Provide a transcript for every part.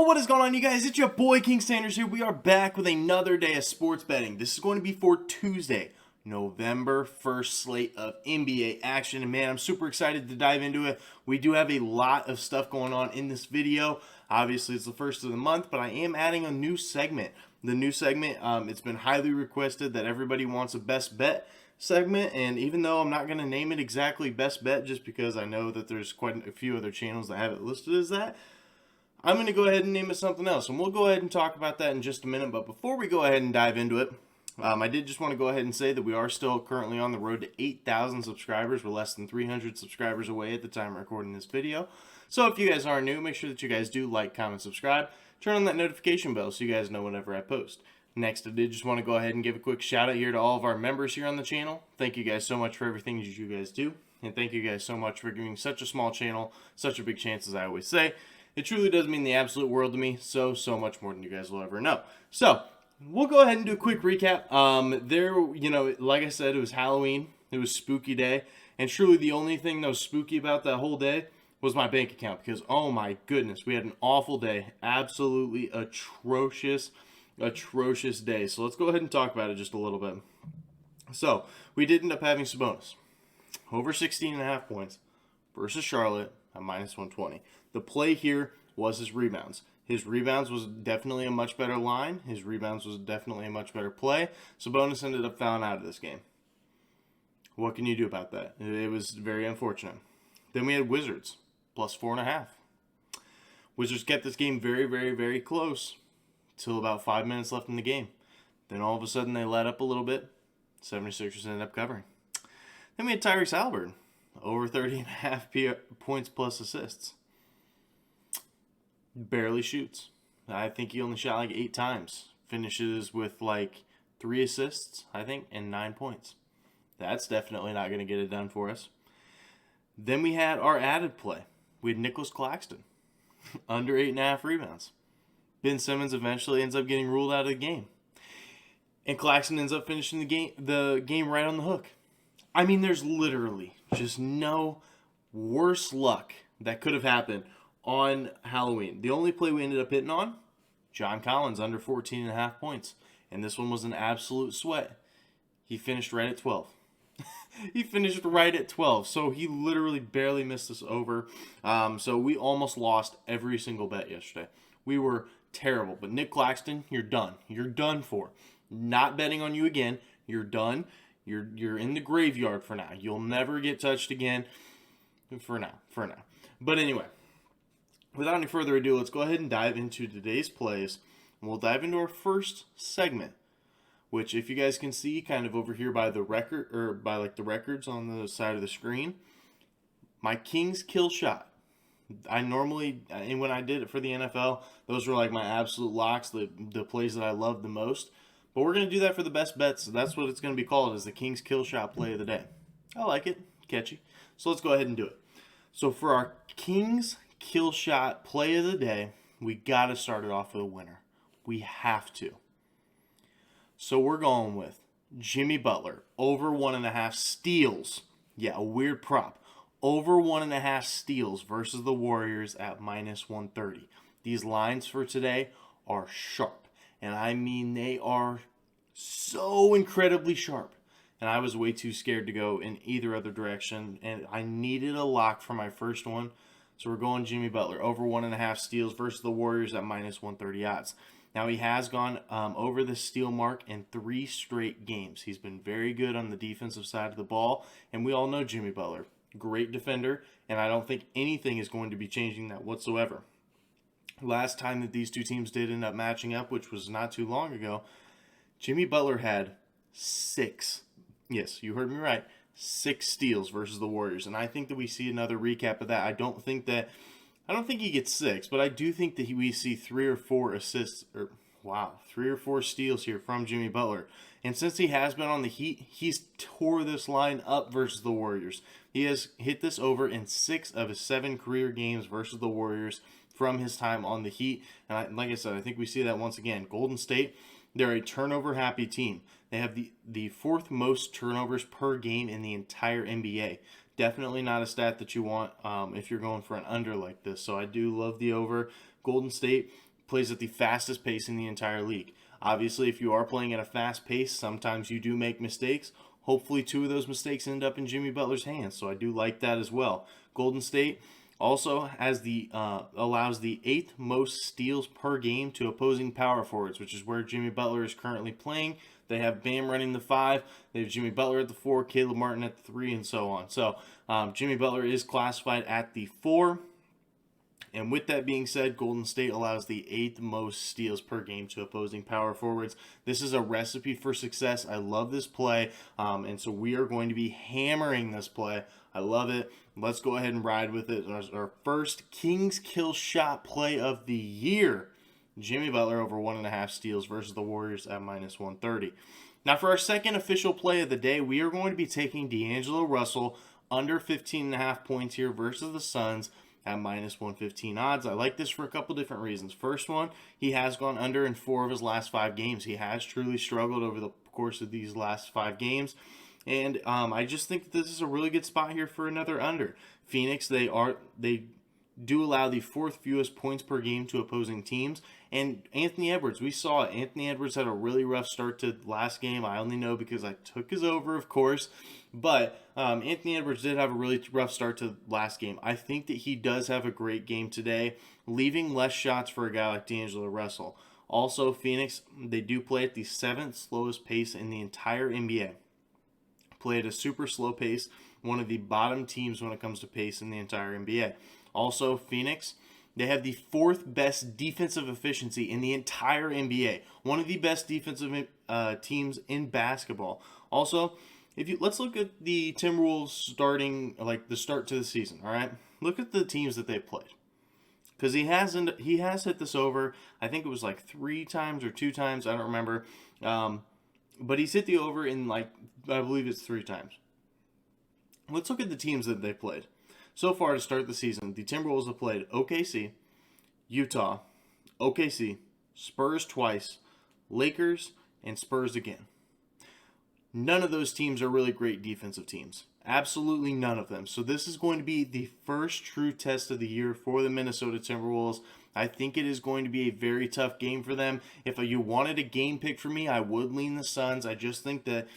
What is going on, you guys? It's your boy King Sanders here. We are back with another day of sports betting. This is going to be for Tuesday, November 1st slate of NBA action. And man, I'm super excited to dive into it. We do have a lot of stuff going on in this video. Obviously, it's the first of the month, but I am adding a new segment. The new segment, it's been highly requested that everybody wants a best bet segment, and even though I'm not going to name it exactly best bet just because I know that there's quite a few other channels that have it listed as that, I'm going to go ahead and name it something else, and we'll go ahead and talk about that in just a minute. But before we go ahead and dive into it, I did just want to go ahead and say that we are still currently on the road to 8,000 subscribers. We're less than 300 subscribers away at the time of recording this video. So if you guys are new, make sure that you guys do like, comment, subscribe. Turn on that notification bell so you guys know whenever I post. Next, I did just want to go ahead and give a quick shout out here to all of our members here on the channel. Thank you guys so much for everything that you guys do. And thank you guys so much for giving such a small channel such a big chance, as I always say. It truly does mean the absolute world to me, so much more than you guys will ever know. So, we'll go ahead and do a quick recap. Like I said, it was Halloween. It was spooky day. And truly the only thing that was spooky about that whole day was my bank account. Because, oh my goodness, we had an awful day. Absolutely atrocious day. So, let's go ahead and talk about it just a little bit. So, we did end up having Sabonis. Over 16.5 points versus Charlotte at minus 120. The play here was his rebounds. His rebounds was definitely a much better line. His rebounds was definitely a much better play. Sabonis ended up fouling out of this game. What can you do about that? It was very unfortunate. Then we had Wizards, plus 4.5. Wizards kept this game very, very, very close till about 5 minutes left in the game. Then all of a sudden they let up a little bit. 76ers ended up covering. Then we had Tyrese Haliburton, over 30.5 points plus assists. Barely shoots. I think he only shot like 8 times. Finishes with like 3 assists, I think, and 9 points. That's definitely not going to get it done for us. Then we had our added play. We had Nicholas Claxton, under 8.5 rebounds. Ben Simmons eventually ends up getting ruled out of the game. And Claxton ends up finishing the game right on the hook. I mean, there's literally just no worse luck that could have happened on Halloween. The only play we ended up hitting on, John Collins, under 14.5 points. And this one was an absolute sweat. He finished right at 12. He finished right at 12. So he literally barely missed us over. So we almost lost every single bet yesterday. We were terrible. But Nick Claxton, you're done. You're done for. Not betting on you again. You're done. You're in the graveyard for now. You'll never get touched again for now. But anyway, without any further ado, let's go ahead and dive into today's plays. And we'll dive into our first segment, which, if you guys can see kind of over here by the record, or by like the records on the side of the screen, my Kings kill shot. I normally, and when I did it for the NFL, those were like my absolute locks, the plays that I loved the most. But we're going to do that for the best bets. So that's what it's going to be called, is the Kings kill shot play of the day. I like it. Catchy. So let's go ahead and do it. So for our Kings kill shot play of the day, we got to start it off with a winner. We have to. So we're going with Jimmy Butler, over 1.5 steals. Yeah, a weird prop. Over 1.5 steals versus the Warriors at minus 130. These lines for today are sharp. And I mean, they are so incredibly sharp. And I was way too scared to go in either other direction. And I needed a lock for my first one. So we're going Jimmy Butler, over 1.5 steals versus the Warriors at minus 130 odds. Now, he has gone over the steal mark in 3 straight games. He's been very good on the defensive side of the ball. And we all know Jimmy Butler, great defender. And I don't think anything is going to be changing that whatsoever. Last time that these two teams did end up matching up, which was not too long ago, Jimmy Butler had 6. Yes, you heard me right. 6 steals versus the Warriors. And I think that we see another recap of that. I don't think he gets 6, but I do think that we see 3 or 4 assists, 3 or 4 steals here from Jimmy Butler. And since he has been on the Heat, he's tore this line up versus the Warriors. He has hit this over in 6 of his 7 career games versus the Warriors from his time on the Heat. And like I said, I think we see that once again. Golden State, they're a turnover-happy team. They have the 4th most turnovers per game in the entire NBA. Definitely not a stat that you want if you're going for an under like this. So I do love the over. Golden State, plays at the fastest pace in the entire league. Obviously, if you are playing at a fast pace, sometimes you do make mistakes. Hopefully, 2 of those mistakes end up in Jimmy Butler's hands, so I do like that as well. Golden State also has allows the 8th most steals per game to opposing power forwards, which is where Jimmy Butler is currently playing. They have Bam running the 5. They have Jimmy Butler at the 4, Caleb Martin at the 3, and so on. So Jimmy Butler is classified at the 4. And with that being said, Golden State allows the 8th most steals per game to opposing power forwards. This is a recipe for success. I love this play, and so we are going to be hammering this play. I love it. Let's go ahead and ride with it. Our first Kings kill shot play of the year. Jimmy Butler over 1.5 steals versus the Warriors at -130. Now for our second official play of the day, we are going to be taking D'Angelo Russell under 15.5 points here versus the Suns at -115 odds. I like this for a couple different reasons. First one, he has gone under in 4 of his last 5 games. He has truly struggled over the course of these last 5 games. And I just think this is a really good spot here for another under. Phoenix, they do allow the 4th fewest points per game to opposing teams. And Anthony Edwards, we saw it. Anthony Edwards had a really rough start to last game. I only know because I took his over, of course. But Anthony Edwards did have a really rough start to last game. I think that he does have a great game today, leaving less shots for a guy like D'Angelo Russell. Also, Phoenix, they do play at the 7th slowest pace in the entire NBA. Play at a super slow pace, one of the bottom teams when it comes to pace in the entire NBA. Also, Phoenix, they have the 4th best defensive efficiency in the entire NBA. One of the best defensive teams in basketball. Also, let's look at the Timberwolves starting, like the start to the season. All right, look at the teams that they played, because he has hit this over. I think it was like 3 times or 2 times. I don't remember, but he's hit the over in I believe it's 3 times. Let's look at the teams that they played. So far to start the season, the Timberwolves have played OKC, Utah, OKC, Spurs twice, Lakers, and Spurs again. None of those teams are really great defensive teams. Absolutely none of them. So this is going to be the first true test of the year for the Minnesota Timberwolves. I think it is going to be a very tough game for them. If you wanted a game pick for me, I would lean the Suns. I just think that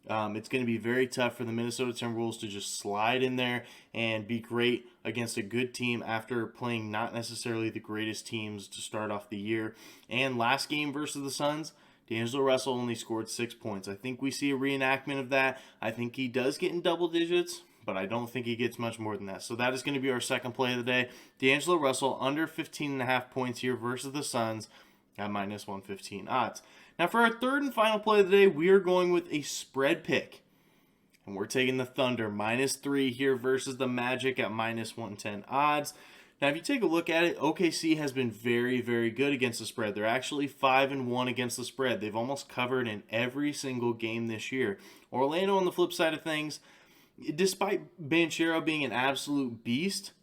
it's going to be very tough for the Minnesota Timberwolves to just slide in there and be great against a good team after playing not necessarily the greatest teams to start off the year. And last game versus the Suns, D'Angelo Russell only scored 6 points. I think we see a reenactment of that. I think he does get in double digits, but I don't think he gets much more than that. So that is going to be our second play of the day. D'Angelo Russell under 15.5 points here versus the Suns at -115 odds. Now for our third and final play of the day, we are going with a spread pick. And we're taking the Thunder -3 here versus the Magic at -110 odds. Now if you take a look at it, OKC has been very, very good against the spread. They're actually 5-1 against the spread. They've almost covered in every single game this year. Orlando, on the flip side of things, despite Banchero being an absolute beast,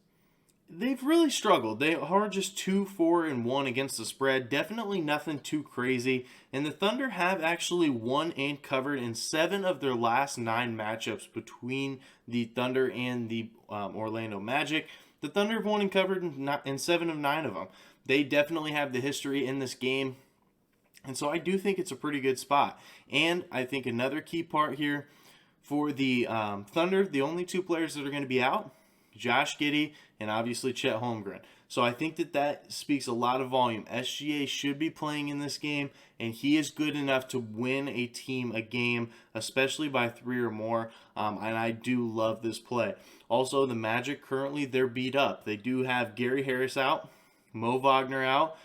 they've really struggled. They are just 2-4-1 against the spread. Definitely nothing too crazy. And the Thunder have actually won and covered in 7 of their last 9 matchups between the Thunder and the Orlando Magic. The Thunder have won and covered in 7 of 9 of them. They definitely have the history in this game. And so I do think it's a pretty good spot. And I think another key part here for the Thunder, the only 2 players that are going to be out, Josh Giddey and obviously Chet Holmgren. So I think that speaks a lot of volume. SGA should be playing in this game, and he is good enough to win a team a game, especially by 3 or more, and I do love this play. Also, the Magic currently, they're beat up. They do have Gary Harris out, Mo Wagner out,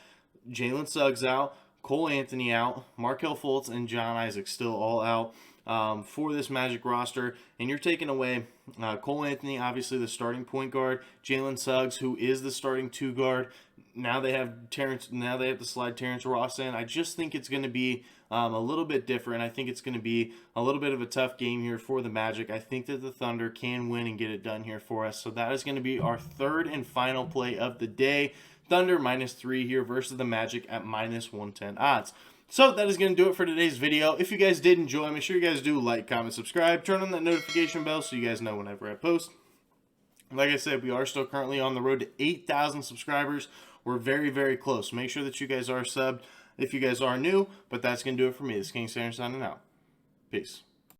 Jalen Suggs out, Cole Anthony out, Markelle Fultz and John Isaac still all out for this Magic roster. And you're taking away Cole Anthony, obviously the starting point guard, Jalen Suggs, who is the starting 2 guard. Now they have to slide Terrence Ross in. I just think it's going to be a little bit different. I think it's going to be a little bit of a tough game here for the Magic. I think that the Thunder can win and get it done here for us. So that is going to be our third and final play of the day. Thunder -3 here versus the Magic at -110 odds. So that is going to do it for today's video. If you guys did enjoy, make sure you guys do like, comment, subscribe, turn on that notification bell so you guys know whenever I post. Like I said, we are still currently on the road to 8,000 subscribers. We're very, very close. Make sure that you guys are subbed if you guys are new. But that's going to do it for me. This is King Sander signing out. Peace.